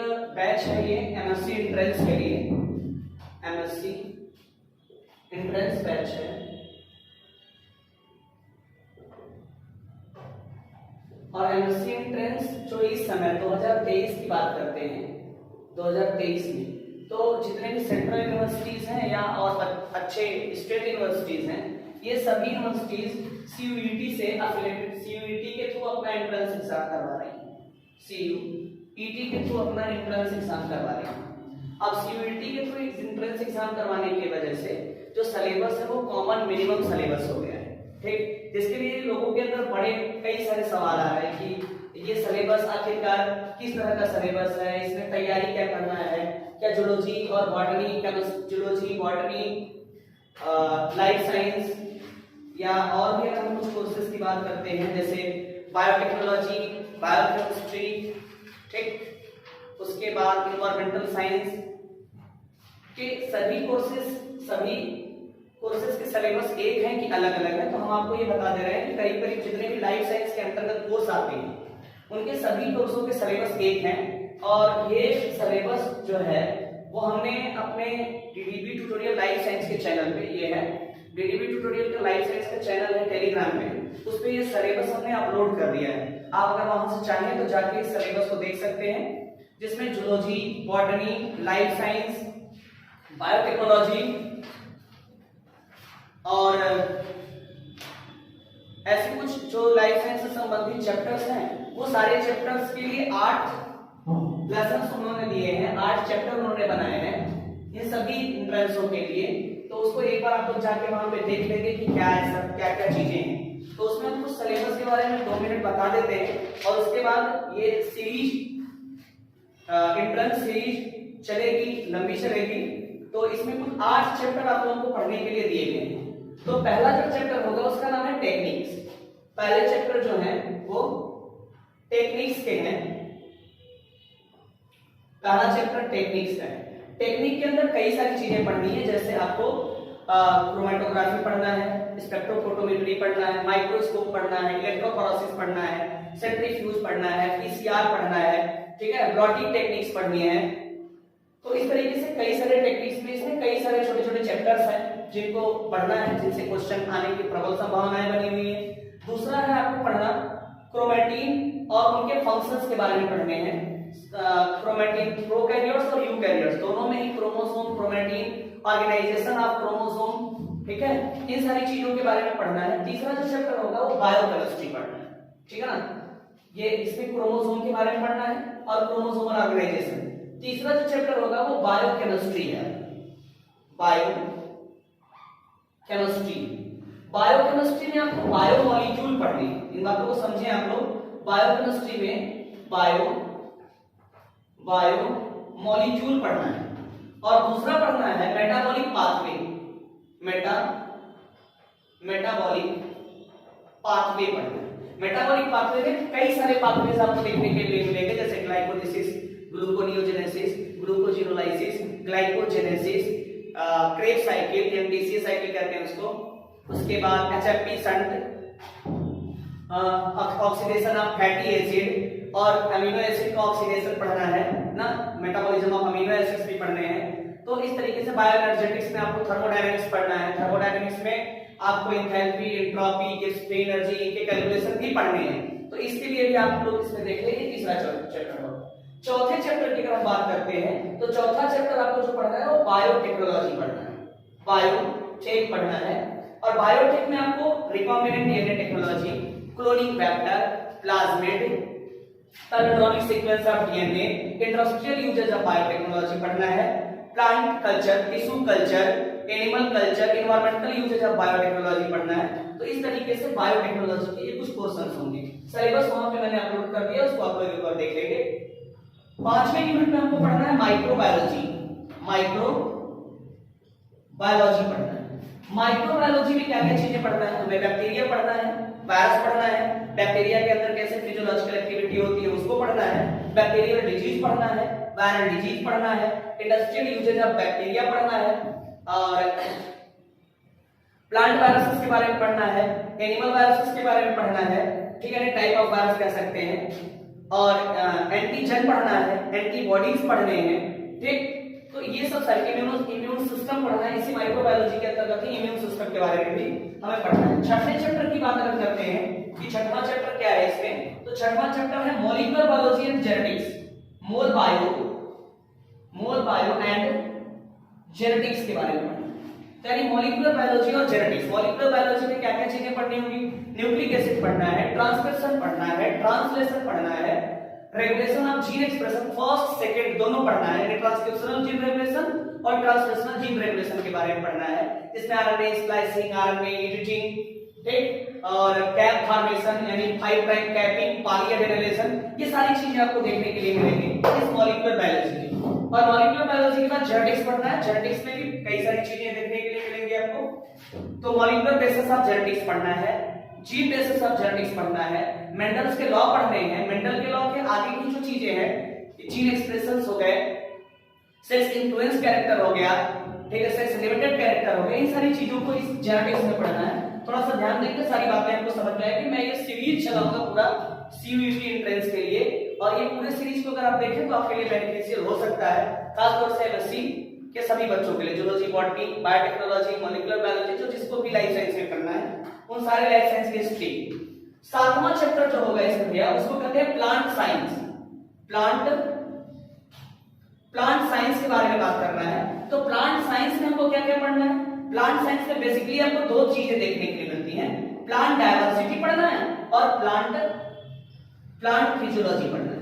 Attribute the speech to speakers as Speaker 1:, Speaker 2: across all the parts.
Speaker 1: Batch है ये MSc entrance के लिए, एमएससी एंट्रेंस बैच है। और एमएससी एंट्रेंस जो इस समय 2023 की बात करते हैं, 2023 में तो जितने भी सेंट्रल यूनिवर्सिटीज हैं या और अच्छे स्टेट यूनिवर्सिटीज हैं, ये सभी यूनिवर्सिटीज सीयूईटी से एफिलिएटेड, सीयूईटी के थ्रू अपना एंट्रेंस एग्जाम करवा रही हैं, सीयूईटी के थ्रू अपना एंट्रेंस एग्जाम करवा रही हैं। अब सीयूईटी के थ्रू एंट्रेंस एग्जाम करवाने की वजह से जो सिलेबस है वो कॉमन मिनिमम सिलेबस हो गया है, ठीक, जिसके लिए लोगों के अंदर बड़े कई सारे सवाल आ रहे हैं कि ये सिलेबस आखिरकार किस तरह का सिलेबस है, इसमें तैयारी क्या करना है, क्या जूलॉजी और botany, zoology botany life science या और भी अगर हम कुछ कोर्सेज की बात करते हैं जैसे बायोटेक्नोलॉजी, बायोकेमिस्ट्री, ठीक, उसके बाद इन्वायरमेंटल साइंस के सभी कोर्सेज के सिलेबस एक है कि अलग अलग है। तो हम आपको ये बता दे रहे हैं कि करीब करीब जितने भी लाइफ साइंस के अंतर्गत कोर्स आते हैं उनके सभी कोर्सों के सिलेबस एक हैं। और ये सिलेबस जो है वो हमने अपने डीडीबी ट्यूटोरियल लाइफ साइंस के चैनल पे, ये है डीडीबी ट्यूटोरियल का लाइफ साइंस का चैनल है टेलीग्राम में, उस पे ये सिलेबस हमने अपलोड कर दिया है। आप अगर वहां से चाहें तो जाके इस सिलेबस को देख सकते हैं, जिसमें zoology, botany, life science, biotechnology और ऐसे कुछ जो लाइफ साइंस से संबंधित चैप्टर्स हैं वो सारे चैप्टर्स के लिए 8 लेसन उन्होंने दिए हैं, 8 चैप्टर उन्होंने बनाए हैं इन सभी एंट्रेंसों के लिए। तो उसको एक बार आप लोग जाके वहां पे देख लेंगे कि क्या है, सब क्या क्या चीजें हैं। तो उसमें हम कुछ सिलेबस के बारे में 2 मिनट बता देते हैं और उसके बाद ये सीरीज एंट्रेंस सीरीज चलेगी, लंबी चलेगी। तो इसमें कुछ 8 चैप्टर आप लोगों को पढ़ने के लिए दिए गए हैं। तो पहला जो चैप्टर होगा उसका नाम है टेक्निक्स। पहले चैप्टर जो है वो टेक्निक्स के हैं, पहला चैप्टर टेक्निक्स का है। टेक्निक के अंदर कई सारी चीजें पढ़नी है, जैसे आपको क्रोमेटोग्राफी पढ़ना है, स्पेक्ट्रोफोटोमेट्री पढ़ना है, माइक्रोस्कोप पढ़ना है, इलेक्ट्रोफोरेसिस पढ़ना है, सेंट्रीफ्यूज पढ़ना है, पीसीआर पढ़ना है, ठीक है, ब्लॉटिंग टेक्निक्स पढ़नी है। तो इस तरीके से कई सारे टेक्निक्स में इसमें कई सारे छोटे छोटे चैप्टर्स हैं जिनको पढ़ना है, जिनसे क्वेश्चन आने की प्रबल संभावनाएं बनी हुई है। दूसरा है आपको पढ़ना क्रोमेटिन और उनके फंक्शंस के बारे में पढ़ने हैं। क्रोमेटिन, प्रोकैरियोट्स और यूकैरियोट्स दोनों में ही chromosome, chromatin, organisation of chromosome, ठीक है, इन सारी चीजों के बारे में पढ़ना है। तीसरा जो चैप्टर होगा वो बायोकेमिस्ट्री पढ़ना है, ठीक है ना, ये इसमें क्रोमोसोम के बारे में पढ़ना है और क्रोमोसोमल ऑर्गेनाइजेशन। तीसरा जो चैप्टर होगा वो बायोकेमिस्ट्री है, बायोकेमिस्ट्री। बायोकेमिस्ट्री में आपको बायोमॉलिक्यूल पढ़ने, इन बातों को समझें आप लोग। बायोकेमिस्ट्री में बायोमॉलिक्यूल पढ़ना है और दूसरा पढ़ना है मेटाबॉलिक पाथवे, मेटाबॉलिक पाथवे पढ़ना है। मेटाबॉलिक पाथवे में कई सारे पाथवेज आपको देखने के लिए मिलेंगे, जैसे glycolysis, gluconeogenesis, glycogenolysis, glycogenesis, Kreb cycle, MDC cycle कहते हैं उसको। उसके बाद HFP shunt, oxidation of fatty acid और अमीनो एसिड का ऑक्सीडेशन पढ़ना है ना, मेटाबॉलिज्म ऑफ अमीनो एसिड्स भी पढ़ने हैं। तो इस तरीके से बायोएनर्जेटिक्स में आपको थर्मोडायनेमिक्स पढ़ना है। थर्मोडायनेमिक्स में आपको enthalpy, entropy, Gibbs free energy के कैलकुलेशन भी पढ़ने हैं। तो इसके लिए भी आप लोग इसमें देख लेंगे। तीसरा चैप्टर होगा। चौथे चैप्टर की अगर हम बात करते हैं तो चौथा चैप्टर आपको जो पढ़ना है वो बायोटेक्नोलॉजी पढ़ना है, बायोटेक पढ़ना है। और बायोटेक में आपको recombinant DNA technology, cloning vector, plasmid, palindromic sequence of DNA, industrial uses of biotechnology पढ़ना है। Plant culture, tissue culture, animal culture, environmental uses of biotechnology पढ़ना है। तो इस तरीके से बायोटेक्नोलॉजी के ये कुछ पोर्शंस होंगे। सिलेबस वहां पे मैंने अपलोड कर दिया, उसको आप लोग एक बार देख लेंगे। 5वें यूनिट में हमको पढ़ना है माइक्रोबायोलॉजी, माइक्रोबायोलॉजी पढ़ना है। माइक्रोबायोलॉजी में क्या क्या चीजें पढ़ना है? हमें बैक्टीरिया पढ़ना है, वायरस पढ़ना है, बैक्टीरिया के अंदर कैसे फिजियोलॉजिकल एक्टिविटी होती है उसको पढ़ना है, बैक्टीरियल डिजीज पढ़ना है, वायरल डिजीज पढ़ना है, इंडस्ट्रियल यूजेज ऑफ बैक्टीरिया पढ़ना है, और प्लांट वायरसेस के बारे में पढ़ना है, एनिमल वायरसेस के बारे में पढ़ना है, ठीक है, टाइप ऑफ वायरस कह सकते हैं। और एंटीजन पढ़ना है, एंटीबॉडीज पढ़ने हैं, ठीक। तो ये सब सारे इम्यून सिस्टम पढ़ना है, इसी माइक्रोबायोलॉजी के अंतर्गत ही इम्यून सिस्टम के बारे में भी हमें पढ़ना है। छठे चैप्टर की बात अगर करते हैं कि छठवां चैप्टर क्या है इसमें, तो छठवां चैप्टर है molecular biology and genetics, mole bio and genetics के बारे में। यानी मॉलिक्यूलर बायोलॉजी और जेनेटिक्स। मॉलिक्यूलर बायोलॉजी में क्या क्या चीजें पढ़नी होंगी, न्यूक्लिक एसिड पढ़ना है, ट्रांसक्रिप्शन पढ़ना है, ट्रांसलेशन पढ़ना है, regulation of gene expression first second दोनों पढ़ना है, ट्रांसक्रिप्शनल जीन रेगुलेशन और ट्रांसलेशनल जीन रेगुलेशन के बारे में पढ़ना है। इसमें आरएनए स्प्लाइसिंग, आरएनए एडिटिंग, ठीक, और कैप फॉर्मेशन यानी 5 प्राइम कैपिंग, पॉलीएडेनिलेशन, ये सारी चीजें आपको देखने के लिए मिलेंगी इस मॉलिक्यूलर बायोलॉजी में। और मॉलिक्यूलर बायोलॉजी के बाद जेनेटिक्स पढ़ना है, जेनेटिक्स में भी कई सारी चीजें देखने के लिए मिलेंगी आपको। तो मॉलिक्यूलर बेसिस ऑफ जेनेटिक्स पढ़ना है, जीन बेसिस ऑफ जेनेटिक्स पढ़ना है, मेंडल्स के लॉ पढ़ने हैं, मेंडल के लॉ के आगे की जो चीजें हैं, जीन एक्सप्रेशंस हो गए, सेक्स इन्फ्लुएंस कैरेक्टर हो गया, ठीक है, सेक्स लिमिटेड कैरेक्टर हो गया, इन सारी चीजों को इस जेनेटिक्स में पढ़ना है। थोड़ा सा ध्यान देंगे, सारी बातें आपको समझ में आएगी। मैं ये सीरीज चलाऊंगा पूरा सीयूईटी एंट्रेंस के लिए, और ये पूरे सीरीज को अगर आप देखें तो आपके लिए बेनिफिशियल हो सकता है, खासतौर से एमएससी के सभी बच्चों के लिए, zoology, botany, biotechnology, molecular biology, जो जिसको भी लाइफ साइंस में करना है, उन सारे लाइफ साइंस की हिस्ट्री। सातवां चैप्टर जो होगा इसमें भैया, उसको कहते हैं प्लांट साइंस। प्लांट साइंस के बारे में बात करना है। तो प्लांट साइंस में हमको क्या क्या पढ़ना है, प्लांट साइंस में बेसिकली आपको दो चीजें देखने के लिए मिलती हैं, प्लांट डायवर्सिटी पढ़ना है और प्लांट फिजियोलॉजी पढ़ना है।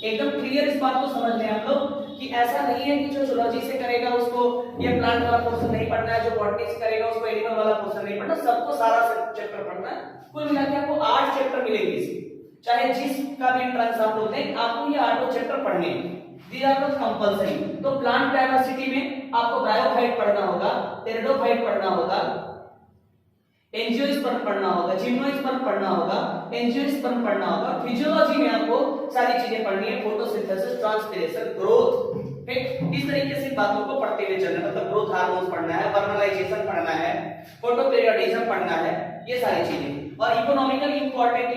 Speaker 1: एकदम क्लियर इस बात को समझ लें आप लोग कि ऐसा नहीं है कि जो जूलॉजी से करेगा उसको ये प्लांट वाला पोर्शन नहीं पढ़ना है, जो बॉटनी से करेगा उसको एनिमल वाला पोर्शन नहीं पढ़ना, सबको सारा चैप्टर पढ़ना है। कुल मिला के आपको 8 चैप्टर मिलेंगे इसमें, चाहे जिसका भी एंट्रेंस आप लोग दें, आपको ये 8 चैप्टर पढ़ने हैं, दीज आर नॉट कंपल्सरी। तो प्लांट डायवर्सिटी में आपको ब्रायोफाइट पढ़ना होगा, टेरिडोफाइट पढ़ना होगा, एंजियोस्पर्म पढ़ना होगा, जिम्नोस्पर्म पढ़ना होगा, एंजियोस्पर्म पढ़ना होगा। फिजियोलॉजी में आपको सारी चीजें पढ़नी है, फोटोसिंथेसिस, ट्रांसपिरेशन, ग्रोथ, ठीक, इस तरीके से बातों को पढ़ते हुए चलना, मतलब ग्रोथ हार्मोन्स पढ़ना है, वर्नलाइजेशन पढ़ना है, फोटोपीरियोडिज्म पढ़ना है, ये सारी चीजें। और इकोनॉमिकल इंपॉर्टेंट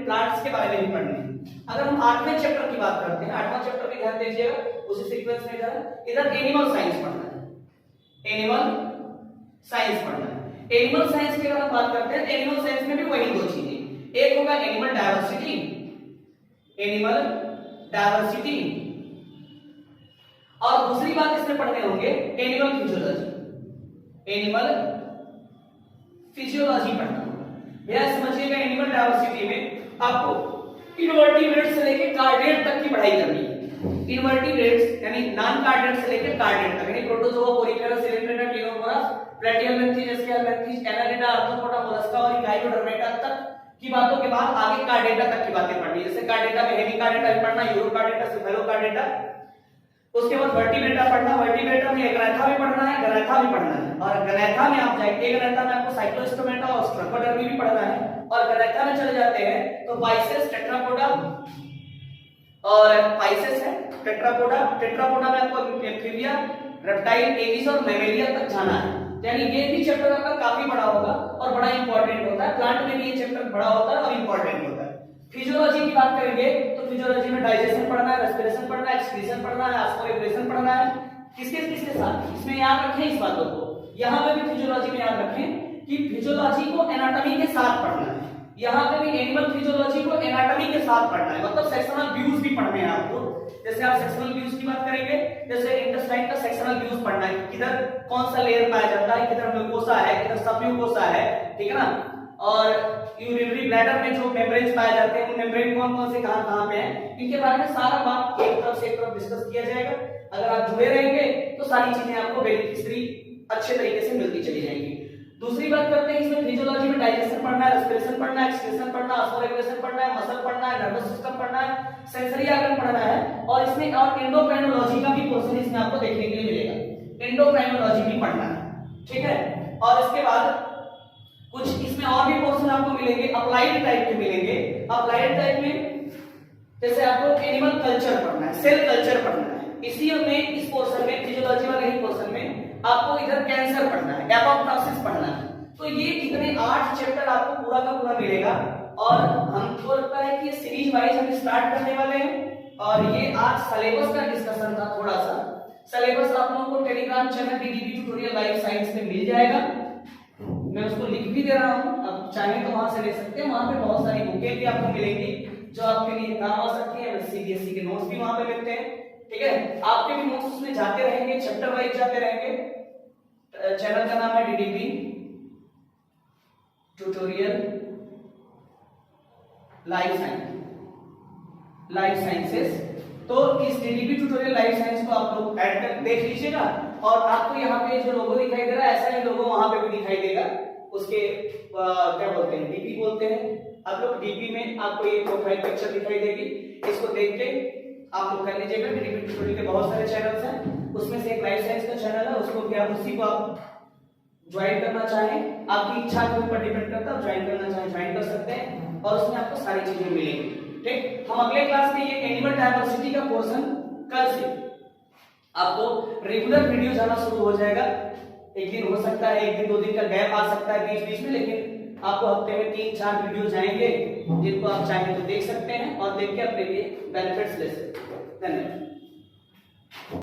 Speaker 1: प्लांट्स के बारे में भी पढ़ना है। अगर हम 8वें चैप्टर की बात करते हैं, 8वां चैप्टर पे ध्यान दीजिएगा, उसी सीक्वेंस में इधर एनिमल साइंस पढ़ना है, एनिमल साइंस पढ़ना है। एनिमल साइंस की अगर हम बात करते हैं तो एनिमल साइंस में भी वही दो चीजें, एक होगा एनिमल डायवर्सिटी, और दूसरी बात इसमें पढ़ने होंगे एनिमल फिजियोलॉजी पढ़ना होगा। भैया समझिएगा, एनिमल डायवर्सिटी में आपको इनवर्टिब्रेट्स से लेकर कार्डेट तक की पढ़ाई करनी है। इनवर्टिब्रेट्स यानी नॉन कार्डेट से लेकर कार्डेट तक, यानी Protozoa, Porifera, Coelenterata, Ctenophora, Platyhelminthes, Aschelminthes, Annelida, Arthropoda, Mollusca और इकाइडोडर्मेटा तक की बातों के बाद आगे कार्डेटा तक की बातें पढ़नी है। जैसे कार्डेटा में हेमी कार्डेटा भी पढ़ना, यूरोकार्डेटा, सेफेलोकार्डेटा, उसके बाद वर्टिब्रेटा पढ़ना, वर्टिब्रेटा में एग्रैथा भी पढ़ना है, गरैथा भी पढ़ना है। और गरैथा में आप जाएंगे, एग्रैथा में आपको साइक्लोस्टोमेटा और स्ट्रकोडर्मी भी पढ़ना है। और गरैथा में चले जाते हैं तो बाइसेप्स, टेट्रापोडा और पाइसेस है, टेट्रापोडा में आपको एम्फीबिया, रेप्टाइल, एविस और मैमेलिया तक जाना है। यानी ये भी चैप्टर आपका काफी बड़ा होगा और बड़ा इंपॉर्टेंट होता है। प्लांट में भी ये चैप्टर बड़ा होता है और इंपॉर्टेंट होता है। फिजियोलॉजी की बात करेंगे तो फिजियोलॉजी में डाइजेशन पढ़ना है, रेस्पिरेशन पढ़ना है, एक्सक्रीशन पढ़ना है, ऑस्मोरेगुलेशन पढ़ना है। किसके साथ, इसमें याद रखें इस बातों को, यहाँ पे भी फिजियोलॉजी में याद रखें कि फिजियोलॉजी को एनाटॉमी के साथ पढ़ना है। यहाँ पे भी एनिमल फिजियोलॉजी को एनाटॉमी के साथ पढ़ना है, मतलब सेक्शनल व्यूज भी पढ़ने हैं आपको। जैसे आप सेक्शनल व्यूज की बात करेंगे, जैसे इंटेस्टाइन का सेक्शनल व्यूज पढ़ना है, किधर कौन सा लेयर पाया जाता है, किधर म्यूकोसा है, किधर सबम्यूकोसा है, ठीक है ना। और यूरिनरी ब्लैडर में जो मेम्ब्रेन्स पाए जाते हैं, उन मेम्ब्रेन कौन से कहां पे हैं, इनके बारे में सारा बात एक तरफ से एक तरफ डिस्कस किया जाएगा। अगर आप जुड़े रहेंगे तो सारी चीजें आपको बेनिफिशियरी अच्छे तरीके से मिलती चली जाएंगी। दूसरी बात करते हैं, इसमें फिजियोलॉजी में डाइजेशन पढ़ना है, रेस्पिरेशन पढ़ना है, एक्सक्रीशन पढ़ना है, ऑस्मोरेगुलेशन पढ़ना है, मसल पढ़ना है, नर्वस सिस्टम पढ़ना है, सेंसरी ऑर्गन पढ़ना है। और इसमें और एंडोक्राइनोलॉजी का भी पोर्शन इसमें आपको देखने के लिए मिलेगा, एंडोक्राइनोलॉजी भी पढ़ना है, ठीक है। और इसके बाद कुछ इसमें और भी पोर्शन आपको मिलेंगे, अप्लाइड टाइप के मिलेंगे। अप्लाइड टाइप में जैसे आपको एनिमल कल्चर पढ़ना है, सेल कल्चर पढ़ना है। इसी में इस पोर्शन में, फिजियोलॉजी वाले ही पोर्शन में आपको इधर कैंसर पढ़ना है, एपोप्टोसिस पढ़ना है। तो ये इतने 8 चैप्टर आपको पूरा का पूरा मिलेगा और हमको लगता है कि ये सीरीज वाइज हम स्टार्ट करने वाले हैं। और ये आज सिलेबस का डिस्कशन था थोड़ा सा। सिलेबस आप लोगों को Telegram channel DDB tutorial life science में मिल जाएगा। मैं उसको लिख भी दे रहा हूँ, अब चाहे तो वहां से ले सकते हैं। वहां पे बहुत सारी बुकें भी आपको मिलेंगी जो आपके लिए काम आ सकती है। सीबीएसई के नोट्स भी वहां पे मिलते हैं, ठीक है। आपके भी नोट्स उसमें जाते रहेंगे, चैप्टर वाइज जाते रहेंगे। चैनल का नाम है डीडीबी ट्यूटोरियल लाइफ साइंसेस। तो इस डीडीबी ट्यूटोरियल लाइफ साइंस को आप लोग ऐड कर देख लीजिएगा। और आपको यहाँ पे जो लोगो दिखाई दे रहा है, ऐसा ही लोगो वहां पे भी दिखाई देगा। उसके क्या बोलते हैं, डीपी बोलते हैं। आप लोग डीपी में आपको ये प्रोफाइल पिक्चर दिखाई देगी, इसको देख के आप लोग कर लीजिएगा। डीडीबी ट्यूटोरियल के बहुत सारे चैनल्स हैं, उसमें से एक लाइफ साइंस का चैनल है, उसको क्या उसी को आप ज्वाइन करना चाहें, आपकी इच्छा के ऊपर डिपेंड करता है। ज्वाइन करना चाहें ज्वाइन कर सकते हैं और उसमें आपको सारी चीजें मिलेंगी, ठीक। हम अगले क्लास में ये एनिमल डायवर्सिटी का पोर्शन कल से आपको रेगुलर वीडियो जाना शुरू हो जाएगा। एक दिन हो सकता है, एक दिन 2 दिन का गैप आ सकता है बीच बीच में, लेकिन आपको हफ्ते में 3-4 वीडियो जाएंगे जिनको आप चाहें तो देख सकते हैं और देख के अपने लिए बेनिफिट्स ले सकते हैं। धन्यवाद।